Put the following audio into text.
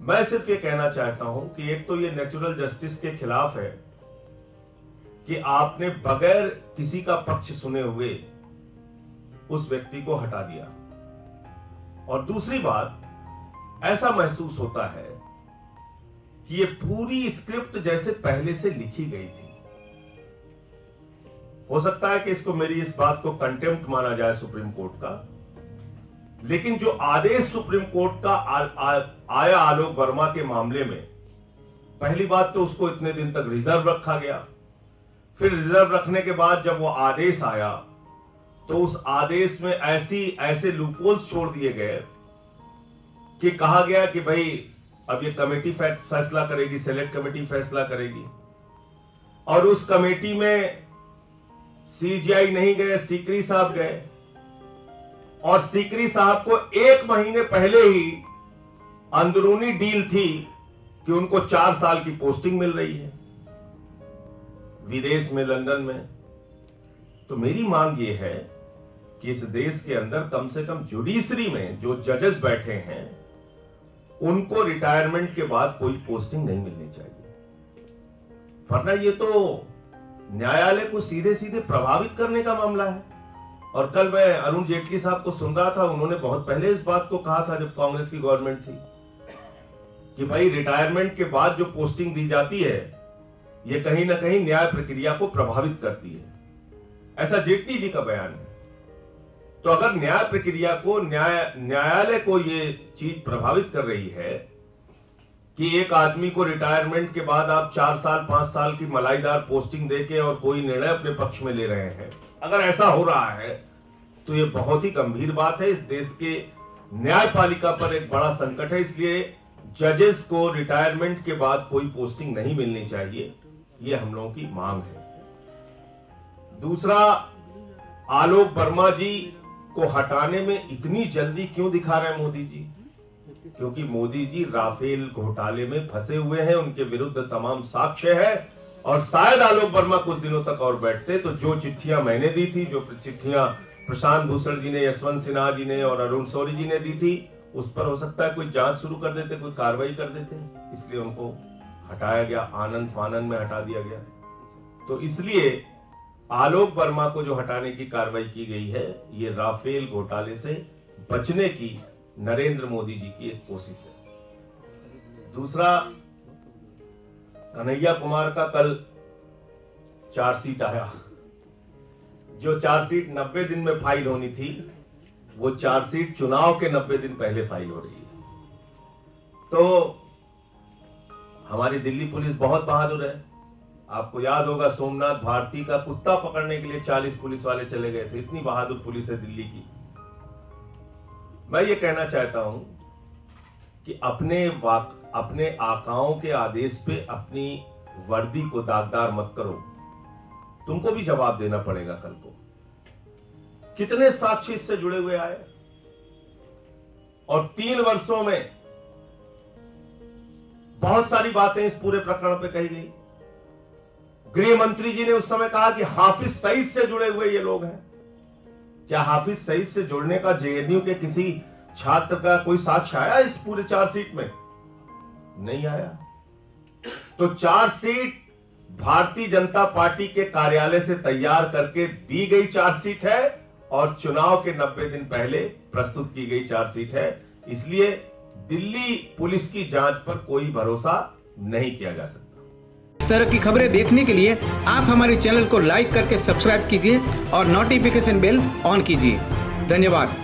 मैं सिर्फ ये कहना चाहता हूं कि एक तो ये नेचुरल जस्टिस के खिलाफ है कि आपने बगैर किसी का पक्ष सुने हुए उस व्यक्ति को हटा दिया, और दूसरी बात ऐसा महसूस होता है कि ये पूरी स्क्रिप्ट जैसे पहले से लिखी गई थी। हो सकता है कि इसको मेरी इस बात को कंटेम्प्ट माना जाए सुप्रीम कोर्ट का, लेकिन जो आदेश सुप्रीम कोर्ट का आया आलोक वर्मा के मामले में, पहली बात तो उसको इतने दिन तक रिजर्व रखा गया, फिर रिजर्व रखने के बाद जब वो आदेश आया तो उस आदेश में ऐसे लूपहोल्स छोड़ दिए गए कि कहा गया कि भाई अब ये कमेटी फैसला करेगी, सेलेक्ट कमेटी फैसला करेगी, और उस कमेटी में सीजीआई नहीं गए, सीकरी साहब गए, और सीकरी साहब को 1 महीने पहले ही अंदरूनी डील थी कि उनको 4 साल की पोस्टिंग मिल रही है विदेश में, लंदन में। तो मेरी मांग ये है कि इस देश के अंदर कम से कम जुडिशरी में जो जजेस बैठे हैं उनको रिटायरमेंट के बाद कोई पोस्टिंग नहीं मिलनी चाहिए, वरना ये तो न्यायालय को सीधे सीधे प्रभावित करने का मामला है। और कल मैं अरुण जेटली साहब को सुन रहा था, उन्होंने बहुत पहले इस बात को कहा था जब कांग्रेस की गवर्नमेंट थी कि भाई रिटायरमेंट के बाद जो पोस्टिंग दी जाती है ये कहीं ना कहीं न्याय प्रक्रिया को प्रभावित करती है, ऐसा जेटली जी का बयान है। तो अगर न्याय प्रक्रिया को, न्यायालय को ये चीज प्रभावित कर रही है कि एक आदमी को रिटायरमेंट के बाद आप 4 साल 5 साल की मलाईदार पोस्टिंग देके और कोई निर्णय अपने पक्ष में ले रहे हैं, अगर ऐसा हो रहा है तो ये बहुत ही गंभीर बात है। इस देश के न्यायपालिका पर एक बड़ा संकट है, इसलिए जजेस को रिटायरमेंट के बाद कोई पोस्टिंग नहीं मिलनी चाहिए, ये हम लोगों की मांग है। दूसरा, आलोक वर्मा जी को हटाने में इतनी जल्दी क्यों दिखा रहे हैं मोदी जी? क्योंकि मोदी जी राफेल घोटाले में फंसे हुए हैं, उनके विरुद्ध तमाम साक्ष्य है, और शायद आलोक वर्मा कुछ दिनों तक और बैठते तो जो चिट्ठियां मैंने दी थी, जो चिट्ठियां प्रशांत भूषण जी ने, यशवंत सिन्हा जी ने और अरुण शौरी जी ने दी थी, उस पर हो सकता है कोई जांच शुरू कर देते, कोई कार्रवाई कर देते, इसलिए उनको हटाया गया, आनंद फानन में हटा दिया गया। तो इसलिए आलोक वर्मा को जो हटाने की कार्रवाई की गई है, ये राफेल घोटाले से बचने की नरेंद्र मोदी जी की एक कोशिश है। दूसरा, कन्हैया कुमार का कल चार्जशीट आया, जो चार्जशीट 90 दिन में फाइल होनी थी, वो चार्जशीट चुनाव के 90 दिन पहले फाइल हो रही है। तो हमारी दिल्ली पुलिस बहुत बहादुर है। आपको याद होगा सोमनाथ भारती का कुत्ता पकड़ने के लिए 40 पुलिस वाले चले गए थे, इतनी बहादुर पुलिस है दिल्ली की। मैं ये कहना चाहता हूं कि अपने आकाओं के आदेश पे अपनी वर्दी को दागदार मत करो, तुमको भी जवाब देना पड़ेगा कल को। कितने साक्षी इससे जुड़े हुए आए, और 3 वर्षों में बहुत सारी बातें इस पूरे प्रकरण पे कही गई। गृह मंत्री जी ने उस समय कहा कि हाफिज सईद से जुड़े हुए ये लोग हैं। क्या हाफिज सईद से जुड़ने का जेएनयू के किसी छात्र का कोई साक्ष्य आया इस पूरे चार्जशीट में? नहीं आया। तो चार्जशीट भारतीय जनता पार्टी के कार्यालय से तैयार करके दी गई चार्जशीट है, और चुनाव के 90 दिन पहले प्रस्तुत की गई चार्जशीट है। इसलिए दिल्ली पुलिस की जांच पर कोई भरोसा नहीं किया जा सकता। इस तरह की खबरें देखने के लिए आप हमारे चैनल को लाइक करके सब्सक्राइब कीजिए और नोटिफिकेशन बेल ऑन कीजिए। धन्यवाद।